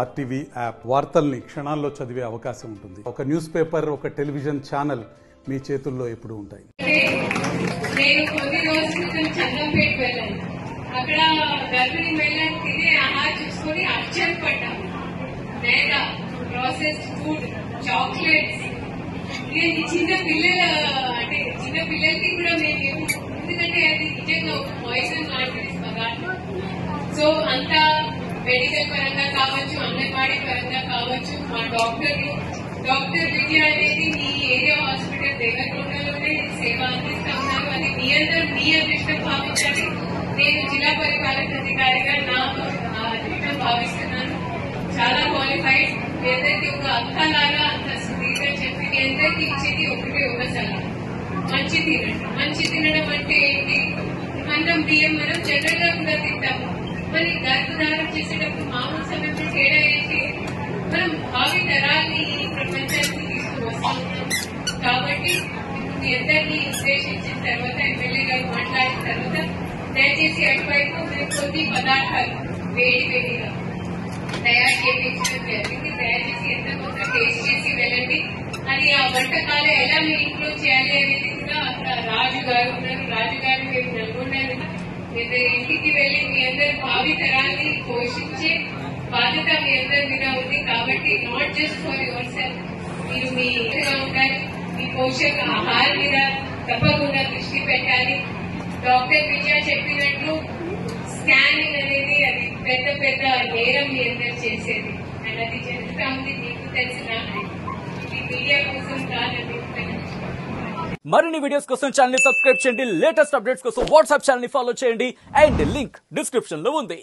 RTV app వార్తల్ని క్షణాల్లో చదివే అవకాశం ఉంటుంది. ఒక న్యూస్ పేపర్, ఒక టెలివిజన్ ఛానల్ మీ చేతుల్లో ఎప్పుడు ఉంటాయి. నేను కొన్ని రోజుల క్రితం చందంపేట వెళ్ళాను. అక్కడ గర్భిణీ మహిళలు తినే ఆహారం చూసుకుని ఆశ్చర్యపడ్డాను. మేద, ప్రాసెస్డ్ ఫుడ్, చాక్లెట్స్, చిన్న పిల్లలకి కూడా మేము ఎందుకంటే అది నిజంగా ఒక పాయిజన్ లాంటిది పదార్థం. సో అంతా మెడికల్ పరంగా కావచ్చు, అంగన్వాడీ పరంగా కావచ్చు, మా డాక్టర్ విద్య అనేది మీ ఏరియా హాస్పిటల్ దేవరకొండలోనే సేవ అందిస్తా ఉన్నారు. అది మీ అదృష్టం భావించాలి. నేను జిల్లా పరిపాలక అధికారిగా నా అదృష్టం భావిస్తున్నాను. చాలా క్వాలిఫైడ్. మీ అందరికీ ఒక అక్కలాగా అంత స్వీట్గా చెప్పి మీ అందరికీ ఇచ్చేది ఒకటే ఒక సలహా, మంచి తినండి. మంచి తినడం అంటే ఏంటి? అన్నం బియ్యం మనం జనరల్ గా కూడా తింటాము. మరి గర్భధారణ చేసేటప్పుడు మామూలు సమయంలో తేడా ఏంటి? మనం భావి తరాన్ని ప్రపంచానికి తీసుకువస్తాం. కాబట్టి మీ అందరినీ ఉద్దేశించిన తర్వాత ఎమ్మెల్యే గారు మాట్లాడిన తర్వాత దయచేసి అటువైపు మీరు కొన్ని పదార్థాలు వేడిగా తయారు చేయించడం జరిగింది. దయచేసి ఎంత కొంత టేస్ట్ చేసి వెళ్ళండి. అది ఆ వంటకాలు ఎలా మీరు ఇంట్లో చేయాలి అనేది కూడా అక్కడ రాజు గారు ఉన్నారు. రాజు గారు మేము నల్గొండ మీరు ఇంటికి వెళ్లి మీ అందరి భావి తరాన్ని పోషించే బాధ్యత మీ అందరి మీద ఉంది. కాబట్టి not just for your self, మీరు మీ ఇంటిగా ఉండాలి. మీ పోషక ఆహారం మీద తప్పకుండా దృష్టి పెట్టాలి. డాక్టర్ విజయ చెప్పినట్లు స్కానింగ్ అనేది అది పెద్ద నేరం మీ అందరు చేసేది. అండ్ అది జరుగుతా ఉంది. మీకు తెలిసిన ఇది మీడియా కోసం కాదండి. మరిన్ని వీడియోస్ కోసం ఛానల్ ని సబ్స్క్రైబ్ చేయండి. లేటెస్ట్ అప్డేట్స్ కోసం వాట్సాప్ ఛానల్ ని ఫాలో చేయండి. అండ్ లింక్ డిస్క్రిప్షన్ లో ఉంది.